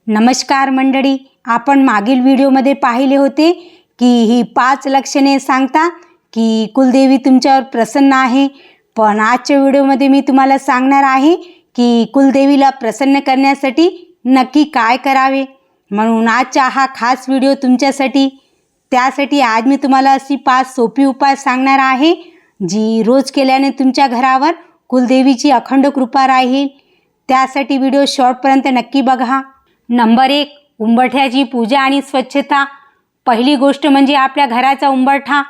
नमस्कार मंडळी, आपण मागील व्हिडिओमध्ये पाहिले होते की ही 5 लक्षणे सांगतात की कुलदेवी तुमच्यावर प्रसन्न आहे। पण आजच्या व्हिडिओमध्ये मी तुम्हाला सांगणार आहे की कुलदेवीला प्रसन्न करण्यासाठी नक्की काय करावे। म्हणून आजचा हा खास व्हिडिओ तुमच्यासाठी। त्यासाठी आज मी तुम्हाला अशी 5 सोपी उपाय सांगणार आहे जी रोज केल्याने तुमच्या घरावर कुलदेवीची अखंड कृपा राहील। त्यासाठी व्हिडिओ शेवटपर्यंत नक्की बघा। नंबर 1, उंबरठ्याची पूजा आणि स्वच्छता। पहिली गोष्ट म्हणजे आपल्या घराचा उंबरठा।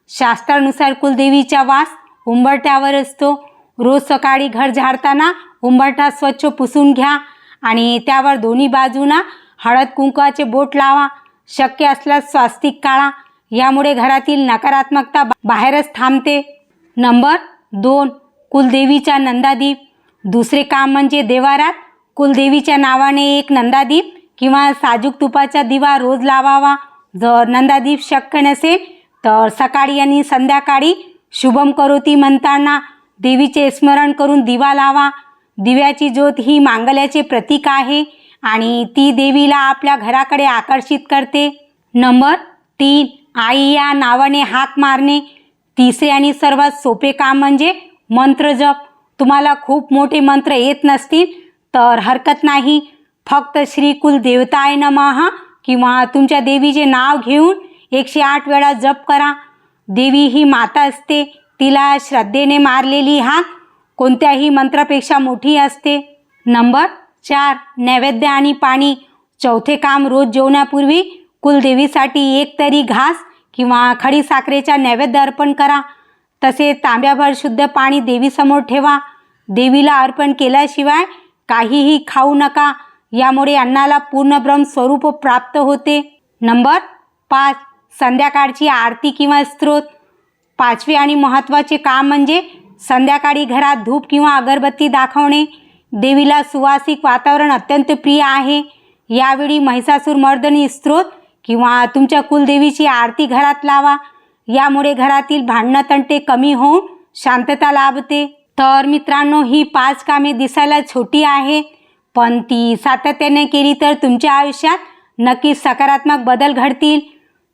शास्त्रानुसार कुलदेवीचा वास उंबरठ्यावर असतो। रोज सकाळी घर झाडताना उंबरठा स्वच्छ पुसून घ्या आणि त्यावर दोन्ही बाजूंना हळद कुंकवाचे बोट लावा। शक्य असल्यास स्वास्तिक काढा, यामुळे घरातील नकारात्मकता बाहेरच थांबते। नंबर 2, कुलदेवीचा नंदादीप। दुसरे काम म्हणजे देवारात कुलदेवीच्या नावाने एक नंदादीप किंवा साजूक तुपाचा दिवा रोज लावावा। जर नंदादीप शक्य नसेल तर सकाळी आणि संध्याकाळी शुभम करोती म्हणताना देवीचे स्मरण करून दिवा लावा। दिव्याची ज्योत ही मांगल्याचे प्रतीक आहे आणि ती देवीला आपल्या घराकडे आकर्षित करते। नंबर 3, आई या नावाने हाक मारणे। तिसरे आणि सर्वात सोपे काम म्हणजे मंत्र जप। तुम्हाला खूप मोठे मंत्र येत नसतील तर हरकत नाही, फक्त श्री कुलदेवताय नमः किंवा तुमच्या देवीचे नाव घेऊन 108 वेळा जप करा। देवी ही माता असते, तिला श्रद्धेने मारलेली हाक कोणत्याही मंत्रापेक्षा मोठी असते। नंबर 4, नैवेद्य आणि पाणी। चौथे काम, रोज जेवणापूर्वी कुलदेवीसाठी एक तरी घास किंवा खडी साखरेचा नैवेद्य अर्पण करा। तसेच तांब्याभर शुद्ध पाणी देवीसमोर ठेवा। देवीला अर्पण केल्याशिवाय काहीही खाऊ नका, यामुळे अन्नाला पूर्ण ब्रह्म स्वरूप प्राप्त होते। नंबर 5, संध्याकाळची आरती किंवा स्तोत्र। पाचवे आणि महत्त्वाचे काम म्हणजे संध्याकाळी घरात धूप किंवा अगरबत्ती दाखवणे। देवीला सुवासिक वातावरण अत्यंत प्रिय आहे। यावेळी महिषासुरमर्दिनी स्तोत्र किंवा तुमच्या कुलदेवीची आरती घरात लावा, यामुळे घरातील भांडण तंटे कमी होऊन शांतता लाभते। तर मित्रांनो, ही 5 कामे दिसायला छोटी आहेत, पण ती सातत्याने केली तर तुमच्या आयुष्यात नक्कीच सकारात्मक बदल घडतील।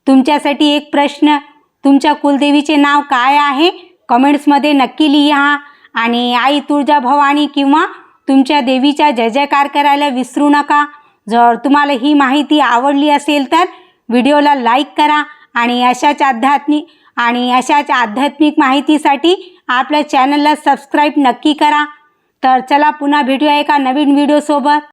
तुमच्यासाठी एक प्रश्न, तुमच्या कुलदेवीचे नाव काय आहे? कमेंट्समध्ये नक्की लिहा आणि आई तुळजाभवानी किंवा तुमच्या देवीचा जय जयकार करायला विसरू नका। जर तुम्हाला ही माहिती आवडली असेल तर व्हिडिओला लाईक करा आणि अशाच आध्यात्मिक माहितीसाठी आपल्या चॅनलला सबस्क्राईब नक्की करा। तर चला पुन्हा भेटूया एका नवीन व्हिडिओ सोबत।